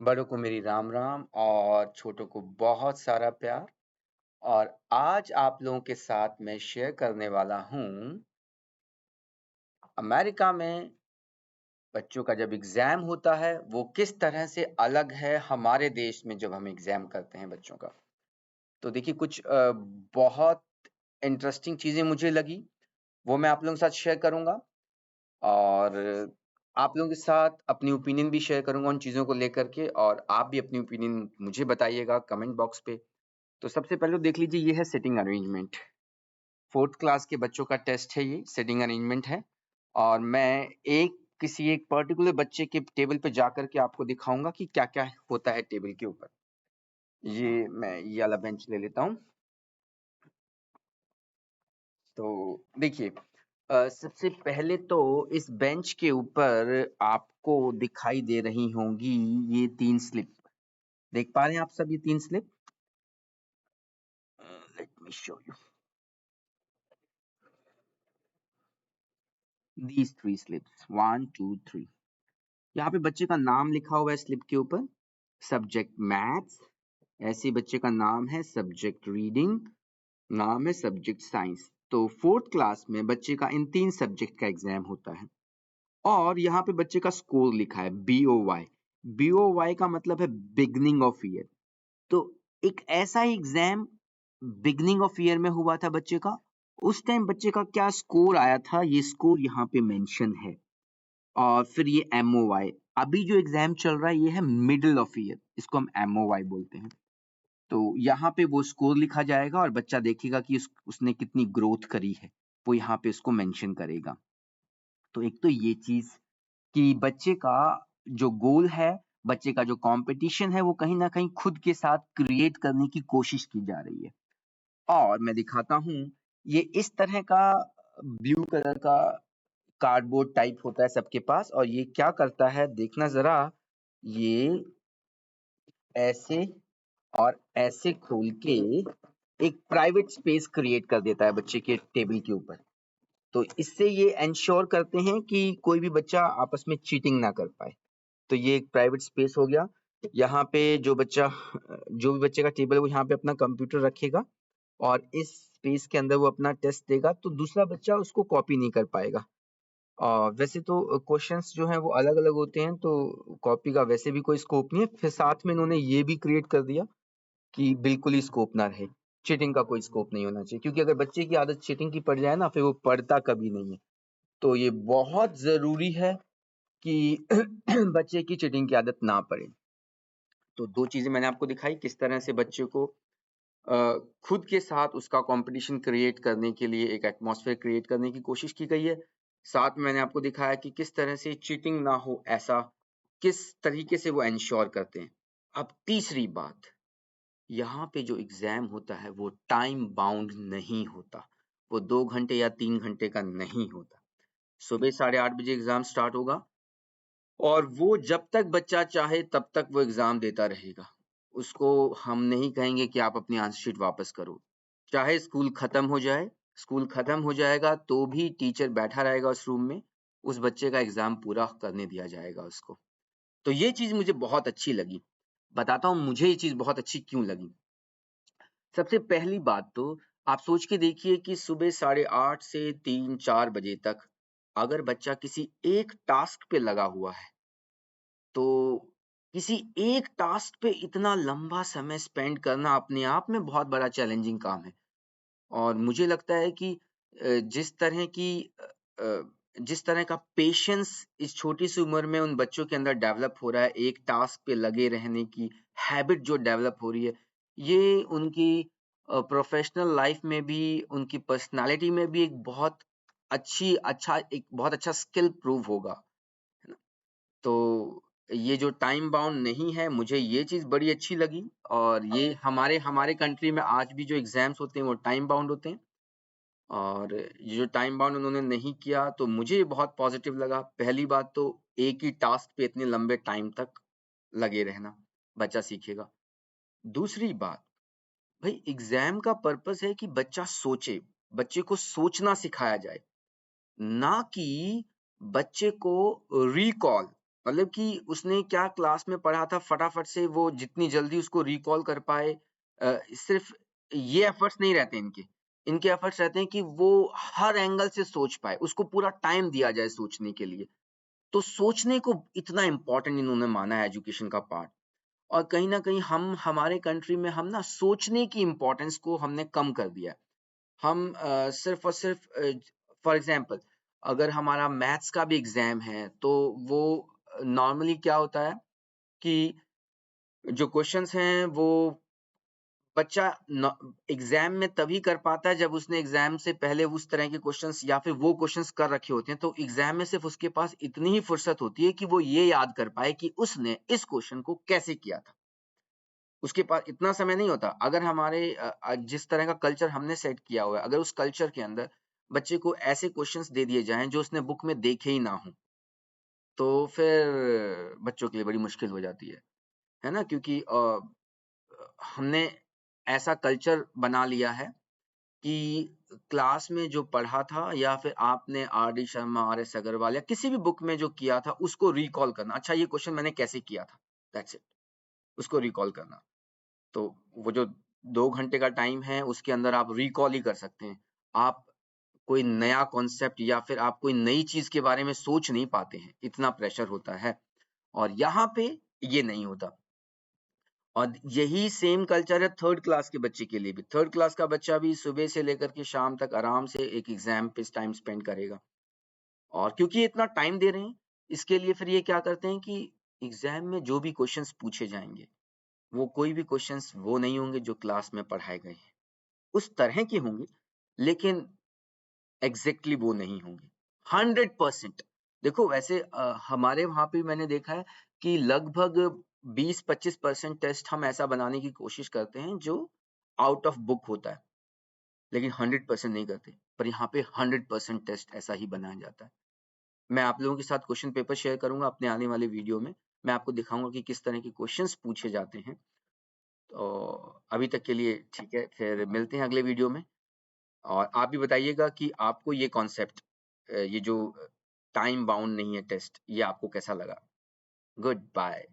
बड़ों को मेरी राम राम और छोटों को बहुत सारा प्यार। और आज आप लोगों के साथ मैं शेयर करने वाला हूँ अमेरिका में बच्चों का जब एग्जाम होता है वो किस तरह से अलग है हमारे देश में जब हम एग्जाम करते हैं बच्चों का। तो देखिए कुछ बहुत इंटरेस्टिंग चीजें मुझे लगी, वो मैं आप लोगों के साथ शेयर करूंगा। और आप लोगों के साथ अपनी ओपिनियन भी शेयर करूंगा उन चीज़ों को लेकर के, और आप भी अपनी ओपिनियन मुझे बताइएगा कमेंट बॉक्स पे। तो सबसे पहले तो देख लीजिए, ये है सिटिंग अरेंजमेंट। फोर्थ क्लास के बच्चों का टेस्ट है, ये सिटिंग अरेंजमेंट है। और मैं किसी एक पर्टिकुलर बच्चे के टेबल पे जाकर के आपको दिखाऊंगा कि क्या क्या होता है टेबल के ऊपर। ये वाला बेंच ले लेता हूँ। तो देखिए, सबसे पहले तो इस बेंच के ऊपर आपको दिखाई दे रही होंगी ये 3 स्लिप। देख पा रहे हैं आप सब ये 3 slip? Let me show you these 3 slips, 1 2 3। यहाँ पे बच्चे का नाम लिखा हुआ है स्लिप के ऊपर। सब्जेक्ट मैथ्स, ऐसे बच्चे का नाम है। सब्जेक्ट रीडिंग, नाम है सब्जेक्ट साइंस। तो फोर्थ क्लास में बच्चे का इन 3 सब्जेक्ट का एग्जाम होता है। और यहाँ पे बच्चे का स्कोर लिखा है BOY। BOY का मतलब है बिगनिंग ऑफ ईयर। तो एक ऐसा ही एग्जाम बिगनिंग ऑफ ईयर में हुआ था बच्चे का। उस टाइम बच्चे का क्या स्कोर आया था, ये स्कोर यहाँ पे मेंशन है। और फिर ये MOY, अभी जो एग्जाम चल रहा है ये है मिडिल ऑफ ईयर, इसको हम MOY बोलते हैं। तो यहाँ पे वो स्कोर लिखा जाएगा और बच्चा देखेगा कि उसने कितनी ग्रोथ करी है, वो यहाँ पे इसको मेंशन करेगा। तो एक तो ये चीज कि बच्चे का जो गोल है, बच्चे का जो कंपटीशन है, वो कहीं ना कहीं खुद के साथ क्रिएट करने की कोशिश की जा रही है। और मैं दिखाता हूँ, ये इस तरह का ब्लू कलर का कार्डबोर्ड टाइप होता है सबके पास। और ये क्या करता है देखना जरा, ये ऐसे और ऐसे खोल के एक प्राइवेट स्पेस क्रिएट कर देता है बच्चे के टेबल के ऊपर। तो इससे ये एंश्योर करते हैं कि कोई भी बच्चा आपस में चीटिंग ना कर पाए। तो ये एक प्राइवेट स्पेस हो गया। यहाँ पे जो भी बच्चे का टेबल है वो यहाँ पे अपना कंप्यूटर रखेगा और इस स्पेस के अंदर वो अपना टेस्ट देगा, तो दूसरा बच्चा उसको कॉपी नहीं कर पाएगा। वैसे तो क्वेश्चंस जो हैं वो अलग अलग होते हैं, तो कॉपी का वैसे भी कोई स्कोप नहीं है। फिर साथ में इन्होंने ये भी क्रिएट कर दिया कि बिल्कुल ही स्कोप ना रहे, चीटिंग का कोई स्कोप नहीं होना चाहिए। क्योंकि अगर बच्चे की आदत चीटिंग की पड़ जाए ना, फिर वो पढ़ता कभी नहीं है। तो ये बहुत जरूरी है कि बच्चे की चीटिंग की आदत ना पड़े। तो 2 चीजें मैंने आपको दिखाई, किस तरह से बच्चे को खुद के साथ उसका कंपटीशन क्रिएट करने के लिए एक एटमॉस्फेयर क्रिएट करने की कोशिश की गई है। साथ में मैंने आपको दिखाया कि किस तरह से चीटिंग ना हो, ऐसा किस तरीके से वो एंश्योर करते हैं। अब तीसरी बात, यहाँ पे जो एग्जाम होता है वो टाइम बाउंड नहीं होता। वो 2 घंटे या 3 घंटे का नहीं होता। सुबह 8:30 बजे एग्जाम स्टार्ट होगा और वो जब तक बच्चा चाहे तब तक वो एग्जाम देता रहेगा। उसको हम नहीं कहेंगे कि आप अपनी आंसर शीट वापस करो। चाहे स्कूल खत्म हो जाए, स्कूल खत्म हो जाएगा तो भी टीचर बैठा रहेगा उस रूम में, उस बच्चे का एग्जाम पूरा करने दिया जाएगा उसको। तो ये चीज मुझे बहुत अच्छी लगी। बताता हूँ मुझे ये चीज बहुत अच्छी क्यों लगी। सबसे पहली बात तो आप सोच के देखिए कि सुबह 8:30 से 3-4 बजे तक अगर बच्चा किसी एक टास्क पे लगा हुआ है, तो किसी एक टास्क पे इतना लंबा समय स्पेंड करना अपने आप में बहुत बड़ा चैलेंजिंग काम है। और मुझे लगता है कि जिस तरह की जिस तरह का पेशेंस इस छोटी सी उम्र में उन बच्चों के अंदर डेवलप हो रहा है, एक टास्क पे लगे रहने की हैबिट जो डेवलप हो रही है, ये उनकी प्रोफेशनल लाइफ में भी, उनकी पर्सनालिटी में भी एक बहुत अच्छा स्किल प्रूव होगा। तो ये जो टाइम बाउंड नहीं है, मुझे ये चीज बड़ी अच्छी लगी। और ये हमारे हमारे कंट्री में आज भी जो एग्जाम्स होते हैं वो टाइम बाउंड होते हैं। और ये जो टाइम बाउंड उन्होंने नहीं किया तो मुझे ये बहुत पॉजिटिव लगा। पहली बात तो एक ही टास्क पे इतने लंबे टाइम तक लगे रहना, बच्चा सीखेगा। दूसरी बात, भाई एग्जाम का पर्पस है कि बच्चा सोचे, बच्चे को सोचना सिखाया जाए, ना कि बच्चे को रिकॉल मतलब कि उसने क्या क्लास में पढ़ा था फटाफट से वो जितनी जल्दी उसको रिकॉल कर पाए। सिर्फ ये एफर्ट्स नहीं रहते इनके। इनके एफर्ट्स रहते हैं कि वो हर एंगल से सोच पाए, उसको पूरा टाइम दिया जाए सोचने के लिए। तो सोचने को इतना इम्पोर्टेंट इन्होंने माना है एजुकेशन का पार्ट। और कहीं न कहीं हम हमारे कंट्री में हम ना सोचने की इम्पोर्टेंस को हमने कम कर दिया है। हम सिर्फ़ और सिर्फ़ फॉर एग्ज़ाम्पल अगर हमारा मैथ्स का भी एग्ज़ाम है, तो वो नॉर्मली क्या होता है कि जो क्वेश्चन्स हैं वो बच्चा न एग्ज़ाम में तभी कर पाता है जब उसने एग्ज़ाम से पहले उस तरह के क्वेश्चन्स या फिर वो क्वेश्चन्स कर रखे होते हैं। तो एग्ज़ाम में सिर्फ़ उसके पास इतनी ही फुर्सत होती है कि वो ये याद कर पाए कि उसने इस क्वेश्चन को कैसे किया था। उसके पास इतना समय नहीं होता। अगर हमारे जिस तरह का कल्चर हमने सेट किया हुआ है, अगर उस कल्चर के अंदर बच्चे को ऐसे क्वेश्चन्स दे दिए जाएँ जो उसने बुक में देखे ही ना हों, तो फिर बच्चों के लिए बड़ी मुश्किल हो जाती है ना? क्योंकि हमने ऐसा कल्चर बना लिया है कि क्लास में जो पढ़ा था या फिर आपने R D Sharma, R S Agarwal या किसी भी बुक में जो किया था उसको रिकॉल करना। अच्छा ये क्वेश्चन मैंने कैसे किया था? That's it. उसको रिकॉल करना। तो वो जो 2 घंटे का टाइम है उसके अंदर आप रिकॉल ही कर सकते हैं। आप कोई नया कॉन्सेप्ट या फिर आप कोई नई चीज़ के बारे में सोच नहीं पाते हैं, इतना प्रेशर होता है। और यहाँ पे ये नहीं होता। और यही सेम कल्चर है 3rd क्लास के बच्चे के लिए भी। 3rd क्लास का बच्चा भी सुबह से लेकर के शाम तक आराम से एक एग्ज़ाम पे टाइम स्पेंड करेगा। और क्योंकि ये इतना टाइम दे रहे हैं, इसके लिए फिर ये क्या करते हैं कि एग्ज़ाम में जो भी क्वेश्चन्स पूछे जाएँगे, वो कोई भी क्वेश्चन्स वो नहीं होंगे जो क्लास में पढ़ाए गए हैं। उस तरह के होंगे, लेकिन एग्ज़ैक्टली वो नहीं होंगे। 100% देखो वैसे हमारे वहाँ पे मैंने देखा है कि लगभग 20-25% टेस्ट हम ऐसा बनाने की कोशिश करते हैं जो आउट ऑफ बुक होता है, लेकिन 100% नहीं करते। पर यहाँ पे 100% टेस्ट ऐसा ही बनाया जाता है। मैं आप लोगों के साथ क्वेश्चन पेपर शेयर करूँगा अपने आने वाले वीडियो में। मैं आपको दिखाऊँगा कि किस तरह के क्वेश्चन्स पूछे जाते हैं। तो अभी तक के लिए ठीक है, फिर मिलते हैं अगले वीडियो में। और आप भी बताइएगा कि आपको ये कॉन्सेप्ट ये जो टाइम बाउंड नहीं है टेस्ट, ये आपको कैसा लगा? Good bye.